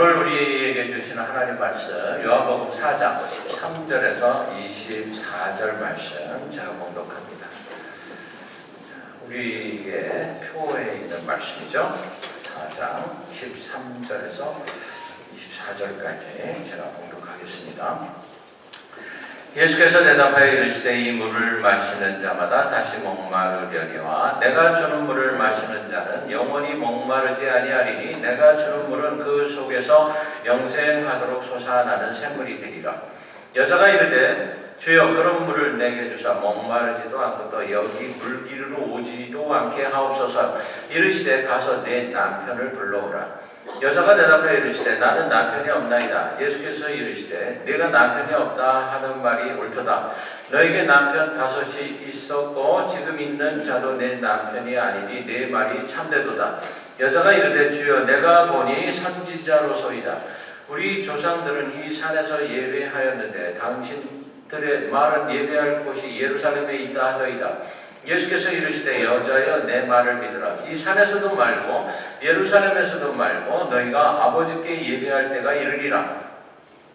오늘 우리에게 주시는 하나님 말씀 요한복음 4장 13절에서 24절 말씀 제가 봉독합니다. 우리에게 표에 있는 말씀이죠. 4장 13절에서 24절까지 제가 봉독하겠습니다. 예수께서 대답하여 이르시되 이 물을 마시는 자마다 다시 목마르려니와 내가 주는 물을 마시는 자는 영원히 목마르지 아니하리니 내가 주는 물은 그 속에서 영생하도록 솟아나는 샘물이 되리라. 여자가 이르되 주여 그런 물을 내게 주사 목마르지도 않고 또 여기 물기르러 오지도 않게 하옵소서. 이르시되 가서 내 남편을 불러오라. 여자가 대답하여 이르시되 나는 남편이 없나이다. 예수께서 이르시되 네가 남편이 없다 하는 말이 옳도다. 너에게 남편 5이 있었고 지금 있는 자도 내 남편이 아니니 네 말이 참되도다. 여자가 이르되 주여 내가 보니 선지자로소이다. 우리 조상들은 이 산에서 예배하였는데 당신들의 말은 예배할 곳이 예루살렘에 있다 하더이다. 예수께서 이르시되 여자여 내 말을 믿으라. 이 산에서도 말고 예루살렘에서도 말고 너희가 아버지께 예배할 때가 이르리라.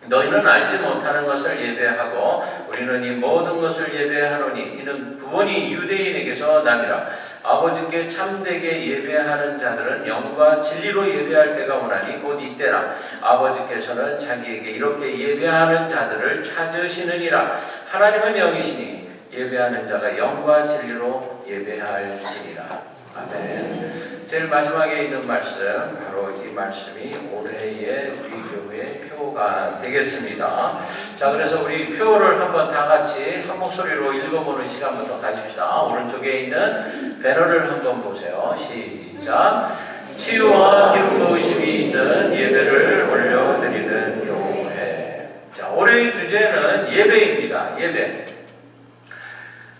너희는 알지 못하는 것을 예배하고 우리는 이 모든 것을 예배하노니 이는 구원이 유대인에게서 남이라. 아버지께 참되게 예배하는 자들은 영과 진리로 예배할 때가 오나니 곧 이때라. 아버지께서는 자기에게 이렇게 예배하는 자들을 찾으시느니라. 하나님은 영이시니 예배하는 자가 영과 진리로 예배할지니라. 아멘. 제일 마지막에 있는 말씀, 바로 이 말씀이 올해의 우리 교회의 표가 되겠습니다. 자, 그래서 우리 표를 한번 다 같이 한 목소리로 읽어보는 시간부터 가집시다. 오른쪽에 있는 배너를 한번 보세요. 시작. 치유와 기름 부으심이 있는 예배를 올려드리는 교회. 자, 올해의 주제는 예배입니다. 예배.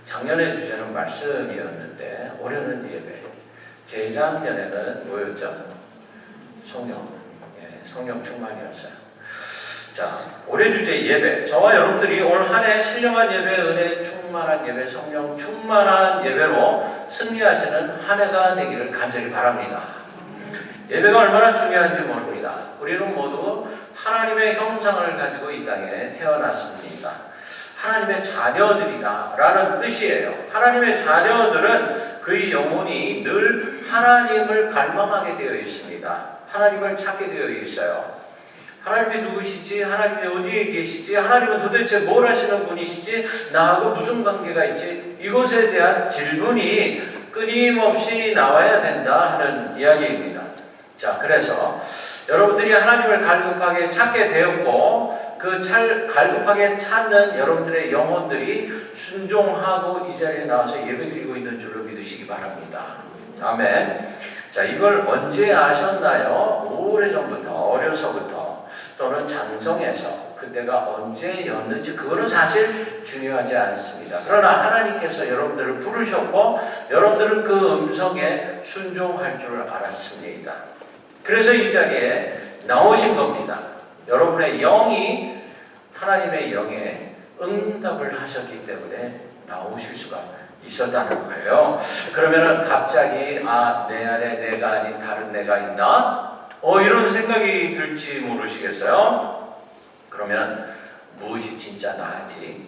작년의 주제는 말씀이었는데 올해는 예배. 재작년에는 뭐였죠? 성령. 성령 충만이었어요. 자, 올해 주제 예배. 저와 여러분들이 올 한 해 신령한 예배, 은혜 충만한 예배, 성령 충만한 예배로 승리하시는 한 해가 되기를 간절히 바랍니다. 예배가 얼마나 중요한지 모릅니다. 우리는 모두 하나님의 형상을 가지고 이 땅에 태어났습니다. 하나님의 자녀들이다 라는 뜻이에요. 하나님의 자녀들은 그의 영혼이 늘 하나님을 갈망하게 되어 있습니다. 하나님을 찾게 되어 있어요. 하나님이 누구시지? 하나님이 어디에 계시지? 하나님은 도대체 뭘 하시는 분이시지? 나하고 무슨 관계가 있지? 이것에 대한 질문이 끊임없이 나와야 된다 하는 이야기입니다. 자, 그래서 여러분들이 하나님을 갈급하게 찾게 되었고 그 갈급하게 찾는 여러분들의 영혼들이 순종하고 이 자리에 나와서 예배드리고 있는 줄로 믿으시기 바랍니다. 아멘. 자, 이걸 언제 아셨나요? 오래전부터, 어려서부터 또는 장성에서 그때가 언제였는지 그거는 사실 중요하지 않습니다. 그러나 하나님께서 여러분들을 부르셨고 여러분들은 그 음성에 순종할 줄 알았습니다. 그래서 이 자리에 나오신 겁니다. 여러분의 영이 하나님의 영에 응답을 하셨기 때문에 나오실 수가 있었다는 거예요. 그러면은 갑자기 내 안에 내가 아닌 다른 내가 있나? 이런 생각이 들지 모르시겠어요? 그러면 무엇이 진짜 나지?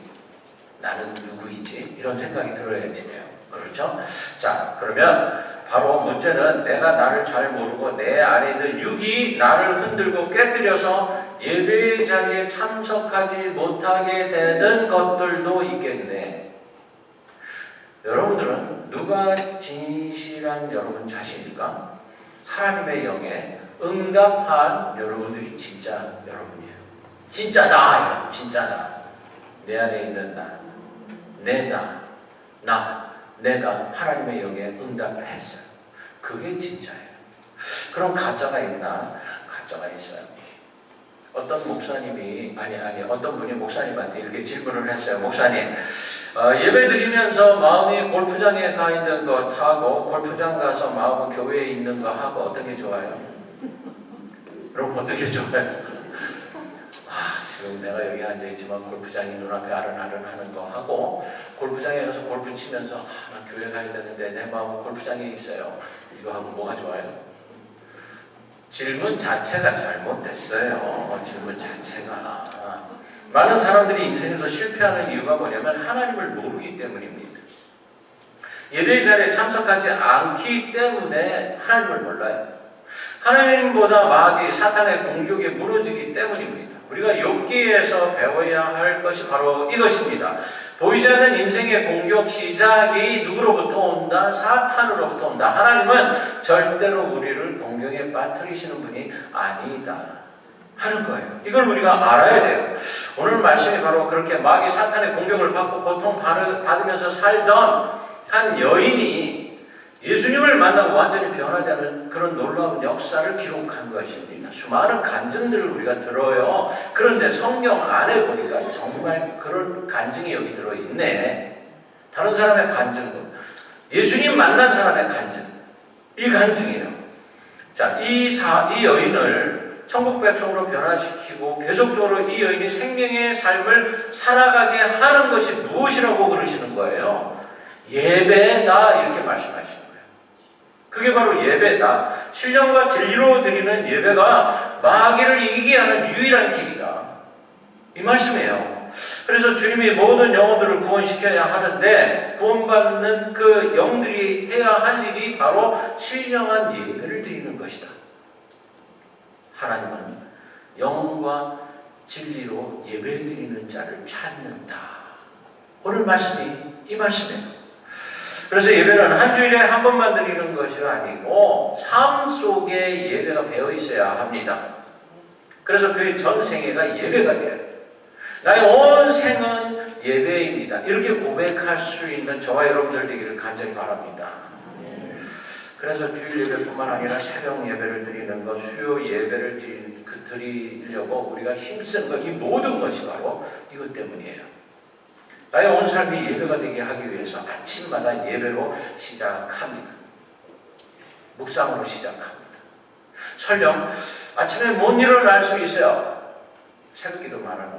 나는 누구이지? 이런 생각이 들어야지 돼요. 그렇죠? 자, 그러면 바로 문제는 내가 나를 잘 모르고 내 안에 있는 육이 나를 흔들고 깨뜨려서 예배 자리에 참석하지 못하게 되는 것들도 있겠네. 여러분들은 누가 진실한 여러분 자신일까? 하나님의 영에 응답한 여러분들이 진짜 여러분이에요. 진짜 나예요. 진짜 나. 내 안에 있는 나. 내 나. 내가 하나님의 영에 응답을 했어요. 그게 진짜예요. 그럼 가짜가 있나? 가짜가 있어요. 어떤 목사님이 어떤 분이 목사님한테 이렇게 질문을 했어요. 목사님, 예배 드리면서 마음이 골프장에 가 있는 것 하고 골프장 가서 마음은 교회에 있는 거 하고 어떤 게 좋아요? 그럼 어떻게 좋아요? 지금 내가 여기 앉아있지만 골프장이 눈앞에 아른아른하는 거 하고 골프장에 가서 골프 치면서 나 교회 가야 되는데 내 마음은 골프장에 있어요. 이거 하고 뭐가 좋아요? 질문 자체가 잘못됐어요. 질문 자체가. 많은 사람들이 인생에서 실패하는 이유가 뭐냐면 하나님을 모르기 때문입니다. 예배 자리에 참석하지 않기 때문에 하나님을 몰라요. 하나님보다 마귀 사탄의 공격에 무너지기 때문입니다. 우리가 욥기에서 배워야 할 것이 바로 이것입니다. 보이지 않는 인생의 공격 시작이 누구로부터 온다? 사탄으로부터 온다. 하나님은 절대로 우리를 공격에 빠뜨리시는 분이 아니다 하는 거예요. 이걸 우리가 알아야 돼요. 오늘 말씀이 바로 그렇게 마귀 사탄의 공격을 받고 고통받으면서 살던 한 여인이 예수님을 만나고 완전히 변화되는 그런 놀라운 역사를 기록한 것입니다. 수많은 간증들을 우리가 들어요. 그런데 성경 안에 보니까 정말 그런 간증이 여기 들어있네. 다른 사람의 간증은 예수님 만난 사람의 간증. 이 간증이에요. 자, 이 여인을 천국 백성으로 변화시키고 계속적으로 이 여인이 생명의 삶을 살아가게 하는 것이 무엇이라고 그러시는 거예요? 예배다 이렇게 말씀하시는 거예요. 그게 바로 예배다. 신령과 진리로 드리는 예배가 마귀를 이기게 하는 유일한 길이다. 이 말씀이에요. 그래서 주님이 모든 영혼들을 구원시켜야 하는데 구원받는 그 영들이 해야 할 일이 바로 신령한 예배를 드리는 것이다. 하나님은 영혼과 진리로 예배드리는 자를 찾는다. 오늘 말씀이 이 말씀이에요. 그래서 예배는 한 주일에 한 번만 드리는 것이 아니고 삶 속에 예배가 배어 있어야 합니다. 그래서 그의 전생애가 예배가 돼야 돼요. 나의 온 생은 예배입니다. 이렇게 고백할 수 있는 저와 여러분들 되기를 간절히 바랍니다. 그래서 주일 예배뿐만 아니라 새벽 예배를 드리는 것, 수요 예배를 드리려고 우리가 힘쓰는 것, 이 모든 것이 바로 이것 때문이에요. 나의 온 삶이 예배가 되게 하기 위해서 아침마다 예배로 시작합니다. 묵상으로 시작합니다. 설령 아침에 못 일어날 수 있어요. 새벽기도 말하는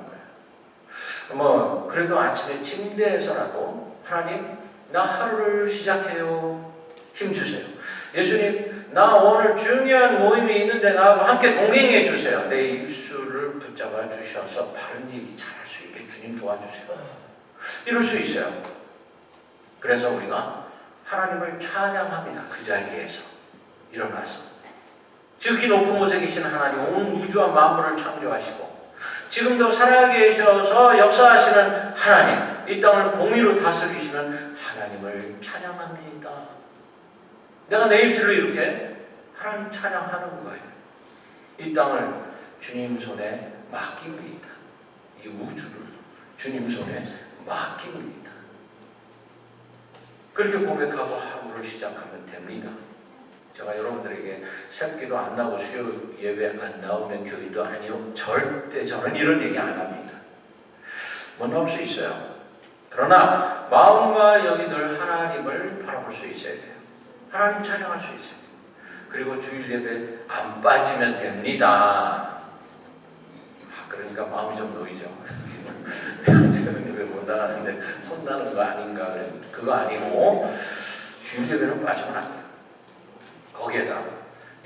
거예요. 그래도 아침에 침대에서라도 하나님, 나 하루를 시작해요. 힘주세요. 예수님, 나 오늘 중요한 모임이 있는데 나하고 함께 동행해 주세요. 내 입술을 붙잡아 주셔서 바른 얘기 잘할 수 있게 주님 도와주세요. 이럴 수 있어요. 그래서 우리가 하나님을 찬양합니다. 그 자리에서 일어나서 지극히 높은 곳에 계신 하나님, 온 우주와 만물을 창조하시고 지금도 살아계셔서 역사하시는 하나님, 이 땅을 공의로 다스리시는 하나님을 찬양합니다. 내가 내 입술로 이렇게 하나님 찬양하는 거예요. 이 땅을 주님 손에 맡깁니다. 이 우주를 주님 손에 맡깁니다. 그렇게 고백하고 하루를 시작하면 됩니다. 제가 여러분들에게 새벽기도 안 나오고 수요 예배 안 나오면 교회도 아니요. 절대 저는 이런 얘기 안 합니다. 못 나올 수 있어요. 그러나 마음과 영이 늘 하나님을 바라볼 수 있어야 돼요. 하나님 찬양할 수 있어요. 그리고 주일 예배 안 빠지면 됩니다. 그러니까 마음이 좀 놓이죠. 지금 예배 못 나가는데 혼나는 거 아닌가? 그거 아니고 주일 예배는 빠지면 안 돼요. 거기에다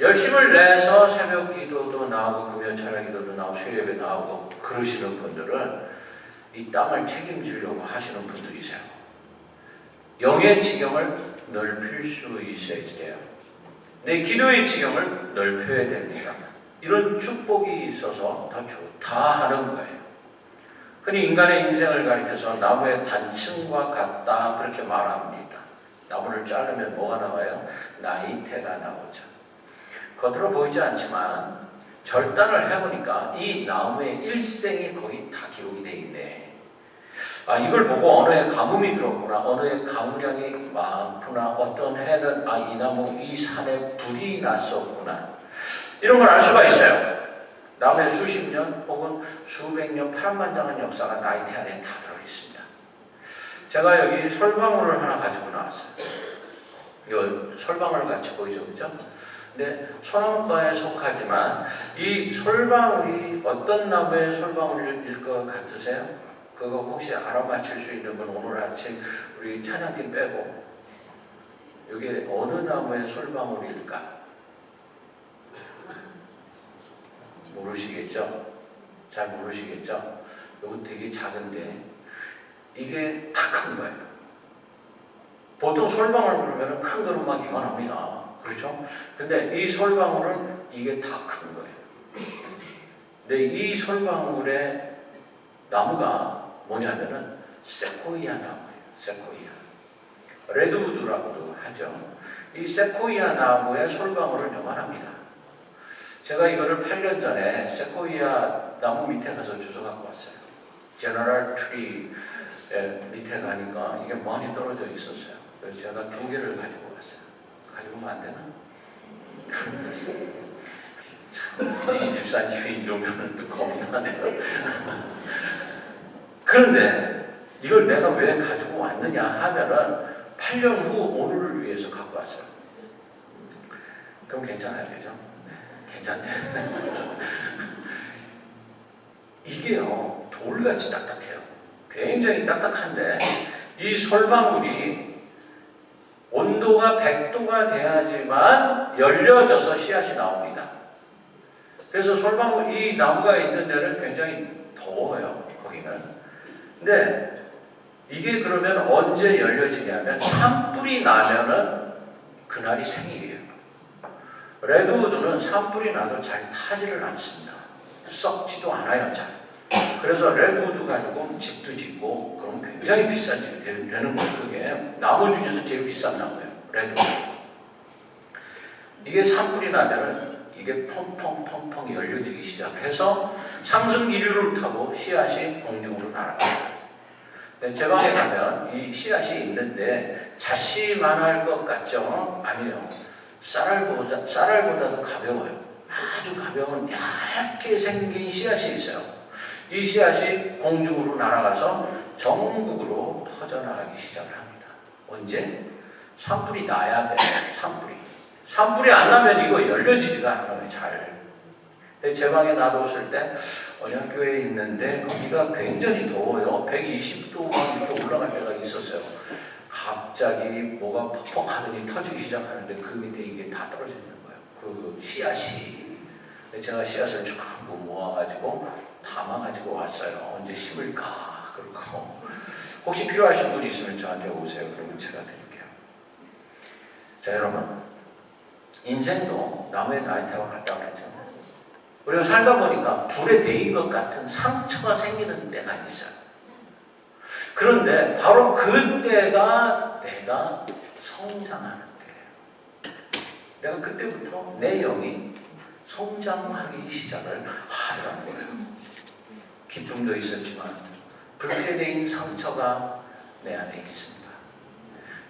열심을 내서 새벽 기도도 나오고 금요 찬양 기도도 나오고 수요 예배 나오고 그러시는 분들은 이 땅을 책임지려고 하시는 분들이세요. 영의 지경을 넓힐 수 있어야 돼요. 내 기도의 지경을 넓혀야 됩니다. 이런 축복이 있어서 더 좋다 하는 거예요. 흔히 인간의 인생을 가리켜서 나무의 단층과 같다 그렇게 말합니다. 나무를 자르면 뭐가 나와요? 나이테가 나오죠. 겉으로 보이지 않지만 절단을 해보니까 이 나무의 일생이 거기 다 기록이 돼 있네. 이걸 보고 어느 해 가뭄이 들었구나, 어느 해 가물량이 많구나, 어떤 해는 이 나무 이 산에 불이 났었구나, 이런 걸 알 수가 있어요. 나무에 수십 년 혹은 수백 년 파란만장한 역사가 나이테 안에 다 들어있습니다. 제가 여기 솔방울을 하나 가지고 나왔어요. 이 솔방울 같이 보이죠, 그죠? 근데 소나무과에 속하지만 이 솔방울이 어떤 나무의 솔방울일 것 같으세요? 그거 혹시 알아맞힐 수 있는 분 오늘 아침 우리 찬양팀 빼고 이게 어느 나무의 솔방울일까? 모르시겠죠? 잘 모르시겠죠? 이거 되게 작은데 이게 다 큰 거예요. 보통 솔방울 그러면 큰 거는 막 이만합니다. 그렇죠? 근데 이 솔방울은 이게 다 큰 거예요. 근데 이 솔방울의 나무가 뭐냐면은 세코이아 나무예요. 세코이아. 레드우드라고도 하죠. 이 세코이아 나무의 솔방울은 요만합니다. 제가 이거를 8년 전에 세코이아 나무 밑에 가서 주워 갖고 왔어요. 제너럴 트리 밑에 가니까 이게 많이 떨어져 있었어요. 그래서 제가 2개를 가지고 왔어요. 가지고 오면 안 되나? 참, 이 집사님이 이러면 또 겁이 나네요. 그런데 이걸 내가 왜 가지고 왔느냐 하면은 8년 후 오늘을 위해서 갖고 왔어요. 그럼 괜찮아요, 그죠? 네, 괜찮네. 이게요, 돌같이 딱딱해요. 굉장히 딱딱한데 이 솔방울이 온도가 100도가 돼야지만 열려져서 씨앗이 나옵니다. 그래서 솔방울 이 나무가 있는 데는 굉장히 더워요, 거기는. 근데 이게 그러면 언제 열려지냐면 산불이 나면은 그날이 생일이에요. 레드우드는 산불이 나도 잘 타지를 않습니다. 썩지도 않아요, 잘. 그래서 레드우드 가지고 집도 짓고 그럼 굉장히 비싼 집이 되는 거예요. 그게 나무 중에서 제일 비싼 나무예요, 레드우드. 이게 산불이 나면은 이게 펑펑펑펑 열려지기 시작해서 상승기류를 타고 씨앗이 공중으로 날아가요. 제 방에 가면 이 씨앗이 있는데 잣씨만할 것 같죠? 아니요. 쌀알보다도 가벼워요. 아주 가벼운 얇게 생긴 씨앗이 있어요. 이 씨앗이 공중으로 날아가서 전국으로 퍼져나가기 시작을 합니다. 언제? 산불이 나야 돼. 산불이 안 나면 이거 열려지지가 않아요, 잘. 제 방에 놔뒀을 때 언약교회에 있는데 거기가 굉장히 더워요. 120도가 이렇게 올라갈 때가 있었어요. 갑자기 뭐가 퍽퍽 하더니 터지기 시작하는데 그 밑에 이게 다 떨어져 있는 거예요. 그 씨앗이. 제가 씨앗을 전부 모아가지고 담아가지고 왔어요. 언제 심을까? 그러고 혹시 필요하신 분 있으면 저한테 오세요. 그러면 제가 드릴게요. 자, 여러분, 인생도 나무의 나이테와 같다고 그랬죠. 그리고 살다 보니까 불에 데인 것 같은 상처가 생기는 때가 있어요. 그런데 바로 그때가 내가 성장하는 때예요. 내가 그때부터 내 영이 성장하기 시작을 하더라는 거예요. 기쁨도 있었지만 불에 데인 상처가 내 안에 있습니다.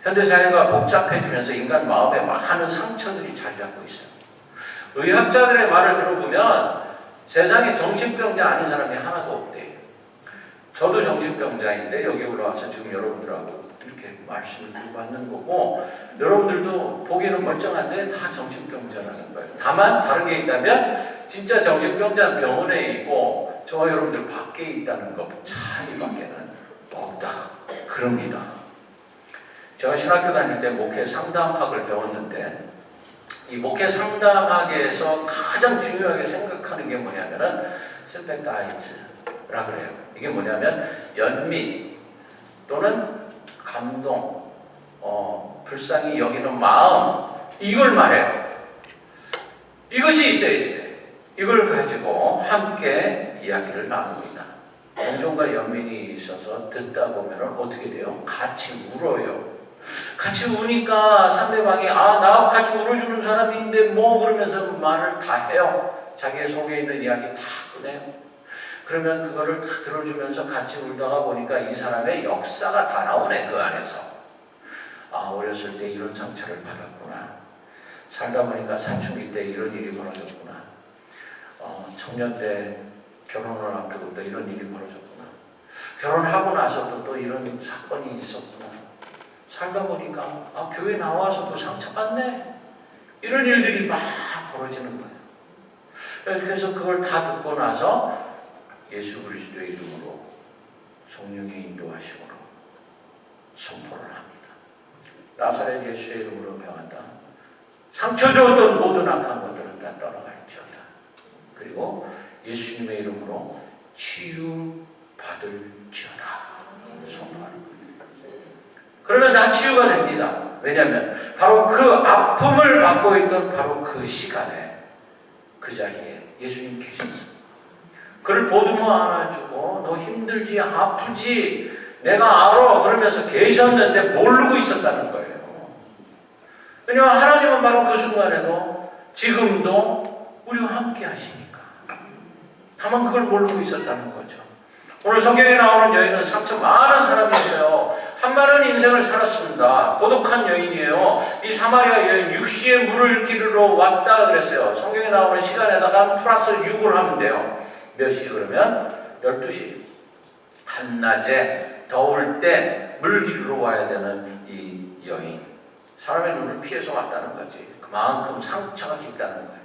현대사회가 복잡해지면서 인간 마음에 많은 상처들이 자리 잡고 있어요. 의학자들의 말을 들어보면 세상에 정신병자 아닌 사람이 하나도 없대요. 저도 정신병자인데 여기 올라와서 지금 여러분들하고 이렇게 말씀을 받는 거고, 여러분들도 보기에는 멀쩡한데 다 정신병자라는 거예요. 다만 다른 게 있다면 진짜 정신병자는 병원에 있고 저와 여러분들 밖에 있다는 것 차이밖에는 없다. 그럽니다. 제가 신학교 다닐 때 목회 상담학을 배웠는데 이 목회 상담학에서 가장 중요하게 생각하는 게 뭐냐면은 심패타이즈라 그래요. 이게 뭐냐면 연민 또는 감동, 불쌍히 여기는 마음, 이걸 말해요. 이것이 있어야지 돼. 이걸 가지고 함께 이야기를 나눕니다. 공존과 연민이 있어서 듣다 보면 어떻게 돼요? 같이 울어요. 같이 우니까 상대방이 나 같이 울어주는 사람인데 뭐 그러면서 말을 다 해요. 자기의 속에 있는 이야기 다 꺼내요. 그러면 그거를 다 들어주면서 같이 울다가 보니까 이 사람의 역사가 다 나오네, 그 안에서. 어렸을 때 이런 상처를 받았구나. 살다 보니까 사춘기 때 이런 일이 벌어졌구나. 청년 때 결혼을 앞두고 또 이런 일이 벌어졌구나. 결혼하고 나서도 또 이런 사건이 있었구나. 살다 보니까 교회 나와서도 상처받네. 이런 일들이 막 벌어지는 거예요. 그래서 그걸 다 듣고 나서 예수 그리스도의 이름으로 성령의 인도하심으로 선포를 합니다. 나사렛 예수의 이름으로 명한다. 상처 주었던 모든 악한 것들은 다 떠나갈지어다. 그리고 예수님의 이름으로 치유받을지어다 선포하는 거예요. 그러면 다 치유가 됩니다. 왜냐하면 바로 그 아픔을 받고 있던 바로 그 시간에 그 자리에 예수님 계셨어요. 그를 보듬어 안아주고 너 힘들지 아프지 내가 알아 그러면서 계셨는데 모르고 있었다는 거예요. 왜냐하면 하나님은 바로 그 순간에도 지금도 우리와 함께 하시니까 다만 그걸 모르고 있었다는 거죠. 오늘 성경에 나오는 여인은 상처 많은 사람이었어요. 한 많은 인생을 살았습니다. 고독한 여인이에요. 이 사마리아 여인 6시에 물을 기르러 왔다 그랬어요. 성경에 나오는 시간에다가 플러스 6을 하면 돼요. 몇 시 그러면? 12시. 한낮에 더울 때 물 기르러 와야 되는 이 여인. 사람의 눈을 피해서 왔다는 거지. 그만큼 상처가 깊다는 거예요.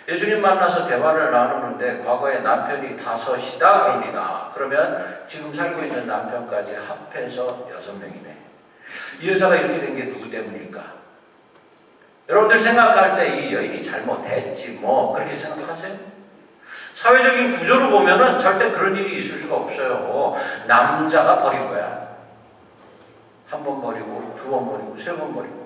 예수님 만나서 대화를 나누는데 과거에 남편이 5이다 그럽니다. 그러면 지금 살고 있는 남편까지 합해서 6명이네. 이 여자가 이렇게 된 게 누구 때문일까? 여러분들 생각할 때 이 여인이 잘못했지 뭐 그렇게 생각하세요? 사회적인 구조로 보면은 절대 그런 일이 있을 수가 없어요. 남자가 버린 거야. 1번 버리고 2번 버리고 3번 버리고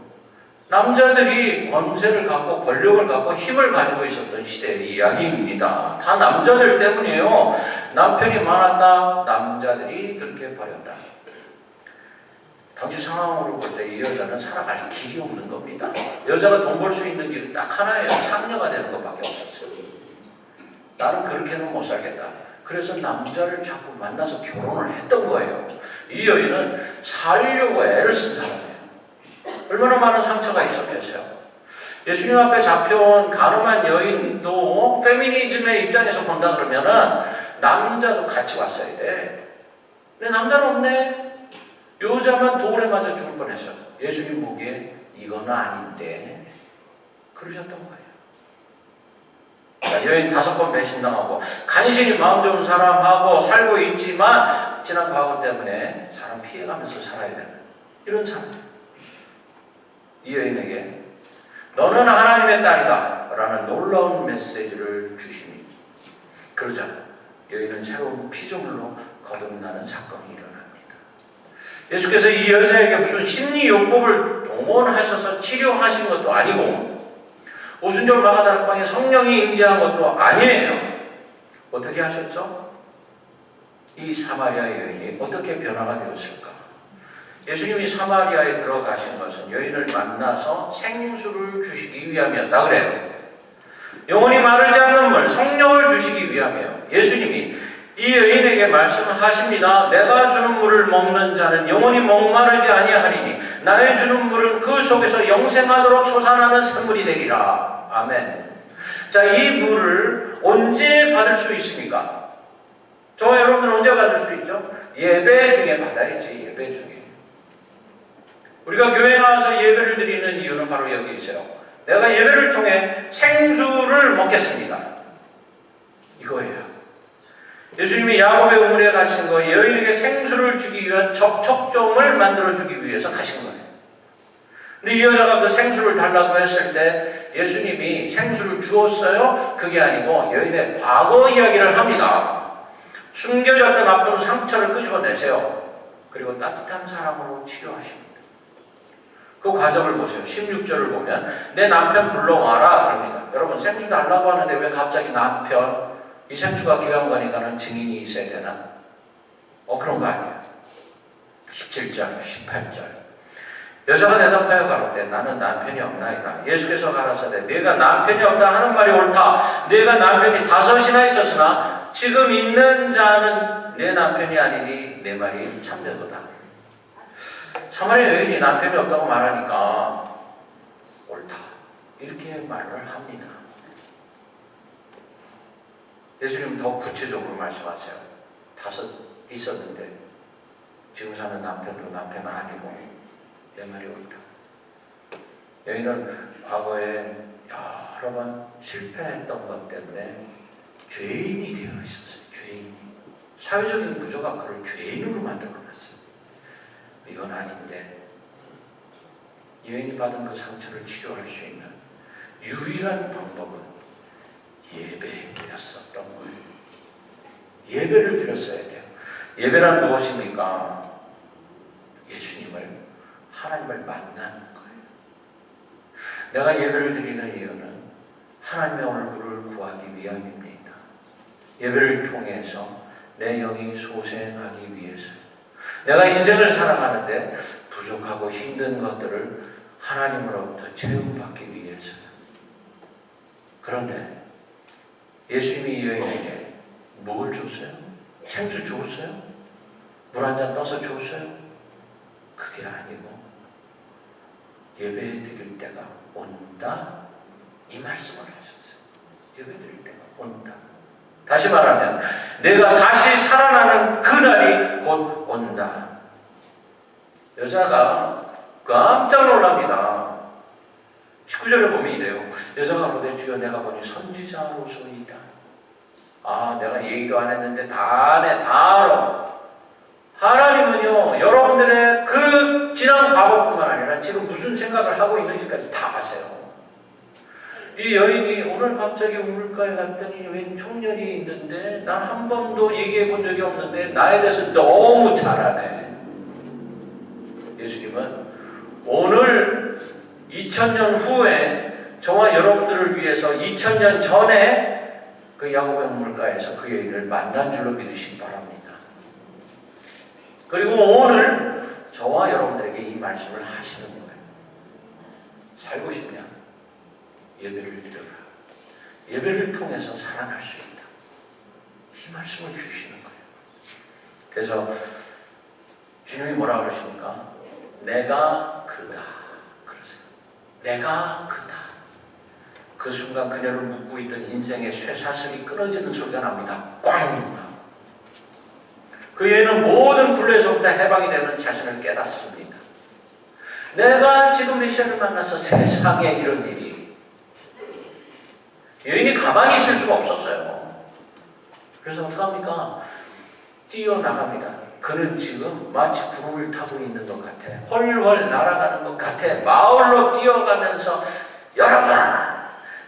남자들이 권세를 갖고 권력을 갖고 힘을 가지고 있었던 시대의 이야기입니다. 다 남자들 때문이에요. 남편이 많았다. 남자들이 그렇게 버렸다. 당시 상황으로 볼 때 이 여자는 살아갈 길이 없는 겁니다. 여자가 돈 벌 수 있는 길은 딱 하나예요. 창녀가 되는 것밖에 없었어요. 나는 그렇게는 못 살겠다. 그래서 남자를 자꾸 만나서 결혼을 했던 거예요. 이 여인은 살려고 애를 쓴 사람이에요. 얼마나 많은 상처가 있었겠어요. 예수님 앞에 잡혀온 가늠한 여인도 페미니즘의 입장에서 본다 그러면은 남자도 같이 왔어야 돼. 근데 남자는 없네. 여자만 돌에 맞아 죽을 뻔했어. 예수님 보기에 이건 아닌데 그러셨던 거예요. 여인 5번 배신당하고 간신히 마음 좋은 사람하고 살고 있지만 지난 과거 때문에 사람 피해가면서 살아야 되는 이런 사람. 이 여인에게 너는 하나님의 딸이다 라는 놀라운 메시지를 주시니 그러자 여인은 새로운 피조물로 거듭나는 사건이 일어납니다. 예수께서 이 여자에게 무슨 심리요법을 동원하셔서 치료하신 것도 아니고 오순절 마가다락방에 성령이 임재한 것도 아니에요. 어떻게 하셨죠? 이 사마리아 여인이 어떻게 변화가 되었을까? 예수님이 사마리아에 들어가신 것은 여인을 만나서 생수를 주시기 위함이었다 그래요. 영원히 마르지 않는 물, 성령을 주시기 위함이에요. 예수님이 이 여인에게 말씀하십니다. 내가 주는 물을 먹는 자는 영원히 목마르지 아니하리니 나의 주는 물은 그 속에서 영생하도록 솟아나는 샘물이 되리라. 아멘. 자, 이 물을 언제 받을 수 있습니까? 저와 여러분들은 언제 받을 수 있죠? 예배 중에 받아야지. 예배 중에. 우리가 교회에 나와서 예배를 드리는 이유는 바로 여기 있어요. 내가 예배를 통해 생수를 먹겠습니다. 이거예요. 예수님이 야곱의 우물에 가신 거 여인에게 생수를 주기 위한 접촉점을 만들어주기 위해서 가신 거예요. 근데 이 여자가 그 생수를 달라고 했을 때 예수님이 생수를 주었어요? 그게 아니고 여인의 과거 이야기를 합니다. 숨겨졌던 아픈 상처를 끄집어내세요. 그리고 따뜻한 사랑으로 치료하십니다. 그 과정을 보세요. 16절을 보면 내 남편 불러와라 그럽니다. 여러분 생수 달라고 하는데 왜 갑자기 남편? 이 생수가 귀한 거니까는 증인이 있어야 되나? 그런 거 아니에요. 17절, 18절. 여자가 대답하여 가로되 나는 남편이 없나이다. 예수께서 가라사대 네가 남편이 없다 하는 말이 옳다. 네가 남편이 5이나 있었으나 지금 있는 자는 내 남편이 아니니 내 말이 참되도다. 사마리아 여인이 남편이 없다고 말하니까 옳다. 이렇게 말을 합니다. 예수님 더 구체적으로 말씀하세요. 5 있었는데 지금 사는 남편도 남편은 아니고 내 말이 옳다. 여인은 과거에 여러 번 실패했던 것 때문에 죄인이 되어 있었어요. 죄인이. 사회적인 구조가 그를 죄인으로 만들어놨어요. 이건 아닌데 여인이 받은 그 상처를 치료할 수 있는 유일한 방법은 예배였었던 거예요. 예배를 드렸어야 돼요. 예배란 무엇입니까? 예수님을, 하나님을 만나는 거예요. 내가 예배를 드리는 이유는 하나님의 얼굴을 구하기 위함입니다. 예배를 통해서 내 영이 소생하기 위해서요. 내가 인생을 살아가는데 부족하고 힘든 것들을 하나님으로부터 체험받기 위해서요. 그런데 예수님이 이 여인에게 뭘 줬어요? 생수 줬어요? 물 한 잔 떠서 줬어요? 그게 아니고 예배 드릴 때가 온다, 이 말씀을 하셨어요. 예배 드릴 때가 온다. 다시 말하면 내가 다시 살아나는 그날이 곧 온다. 여자가 깜짝 놀랍니다. 19절에 보면 이래요. 여자가 그러되 주여 내가 보니 선지자로소이다. 아, 내가 얘기도 안 했는데 다 아네, 다 알아. 하나님은요, 여러분들의 그 지난 과거뿐만 아니라 지금 무슨 생각을 하고 있는지까지 다 아세요. 이 여인이 오늘 갑자기 우물가에 갔더니 웬 청년이 있는데 난 한 번도 얘기해 본 적이 없는데 나에 대해서 너무 잘 아네. 예수님은 오늘 2000년 후에 저와 여러분들을 위해서 2000년 전에 그 야곱의 우물가에서 그 여인을 만난 줄로 믿으시기 바랍니다. 그리고 오늘 저와 여러분들에게 이 말씀을 하시는 거예요. 살고 싶냐? 예배를 드려라. 예배를 통해서 살아날 수 있다. 이 말씀을 주시는 거예요. 그래서 주님이 뭐라 그러십니까? 내가 그다. 그러세요. 내가 그다. 그 순간 그녀를 묶고 있던 인생의 쇠사슬이 끊어지는 소리가 납니다. 꽝! 그 여인은 모든 굴레에서부터 해방이 되는 자신을 깨닫습니다. 내가 지금 메시아를 만나서 세상에 이런 일이, 여인이 가만히 있을 수가 없었어요. 그래서 어떡합니까? 뛰어나갑니다. 그는 지금 마치 구름을 타고 있는 것 같아. 헐헐 날아가는 것 같아. 마을로 뛰어가면서 여러분,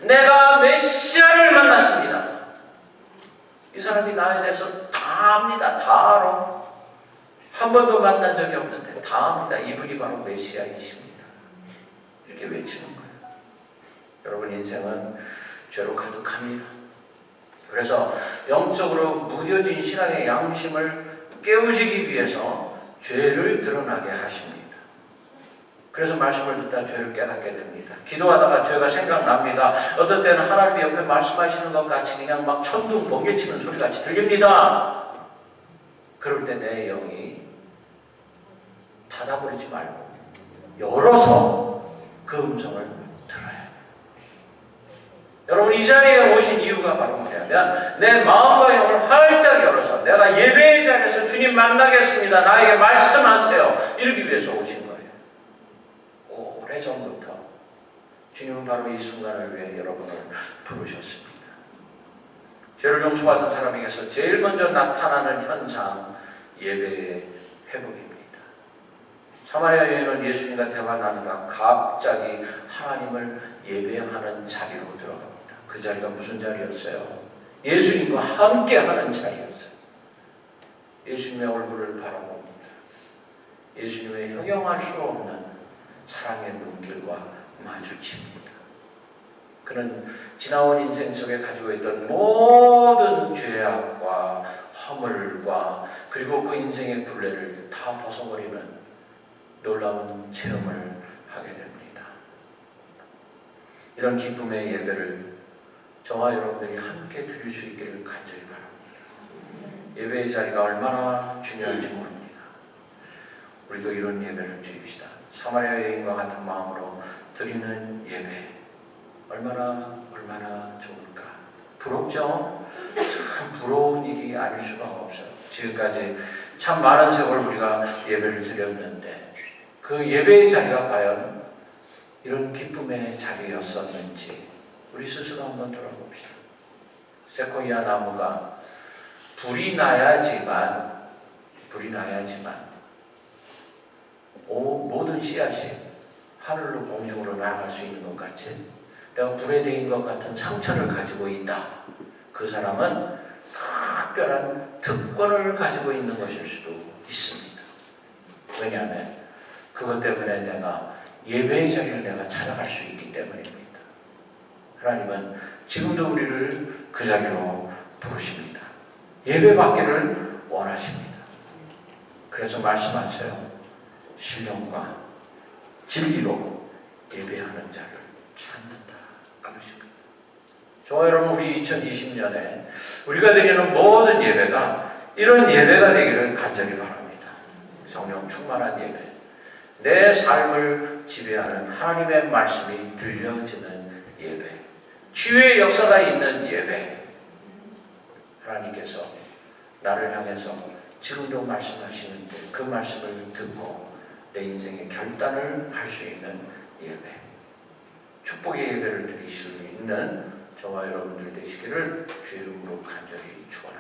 내가 메시아를 만났습니다. 이 사람이 나에 대해서 다 압니다. 다 알아. 한 번도 만난 적이 없는데 다 압니다. 이분이 바로 메시아이십니다. 이렇게 외치는 거예요. 여러분, 인생은 죄로 가득합니다. 그래서 영적으로 무뎌진 신앙의 양심을 깨우시기 위해서 죄를 드러나게 하십니다. 그래서 말씀을 듣다 죄를 깨닫게 됩니다. 기도하다가 죄가 생각납니다. 어떤 때는 하나님이 옆에 말씀하시는 것 같이 그냥 막 천둥 번개치는 소리 같이 들립니다. 그럴 때 내 영이 닫아버리지 말고 열어서 그 음성을 들어야 해요. 여러분, 이 자리에 오신 이유가 바로 뭐냐면 내 마음과 영을 활짝 열어서 내가 예배의 자리에서 주님 만나겠습니다. 나에게 말씀하세요. 이러기 위해서 오신 거예요. 오래전부터 주님은 바로 이 순간을 위해 여러분을 부르셨습니다. 죄를 용서받은 사람에게서 제일 먼저 나타나는 현상, 예배의 회복입니다. 사마리아 여인은 예수님과 대화 나누다가 갑자기 하나님을 예배하는 자리로 들어갑니다. 그 자리가 무슨 자리였어요? 예수님과 함께하는 자리였어요. 예수님의 얼굴을 바라봅니다. 예수님의 형용할 수 없는 사랑의 눈길과 마주칩니다. 그는 지나온 인생 속에 가지고 있던 모든 죄악과 허물과 그리고 그 인생의 굴레를 다 벗어버리는 놀라운 체험을 하게 됩니다. 이런 기쁨의 예배를 저와 여러분들이 함께 드릴 수 있기를 간절히 바랍니다. 예배의 자리가 얼마나 중요한지 모릅니다. 우리도 이런 예배를 드립시다. 사마리아 여인과 같은 마음으로 드리는 예배, 얼마나 좋을까. 부럽죠? 참 부러운 일이 아닐 수가 없어요. 지금까지 참 많은 세월 우리가 예배를 드렸는데 그 예배의 자리가 과연 이런 기쁨의 자리였었는지 우리 스스로 한번 돌아봅시다. 세코이아 나무가 불이 나야지만 모든 씨앗이 하늘로 공중으로 날아갈 수 있는 것 같이 내가 불에 데인 것 같은 상처를 가지고 있다. 그 사람은 특별한 특권을 가지고 있는 것일 수도 있습니다. 왜냐하면 그것 때문에 내가 예배의 자리를 내가 찾아갈 수 있기 때문입니다. 하나님은 지금도 우리를 그 자리로 부르십니다. 예배 받기를 원하십니다. 그래서 말씀하세요. 신령과 진리로 예배하는 자를 찾는다. 그러십니다. 저와 여러분, 우리 2020년에 우리가 드리는 모든 예배가 이런 예배가 되기를 간절히 바랍니다. 성령 충만한 예배, 내 삶을 지배하는 하나님의 말씀이 들려지는 예배, 치유의 역사가 있는 예배. 하나님께서 나를 향해서 지금도 말씀하시는데 그 말씀을 듣고 내 인생의 결단을 할 수 있는 예배, 축복의 예배를 드릴 수 있는 저와 여러분들 되시기를 주의 이름으로 간절히 축원합니다.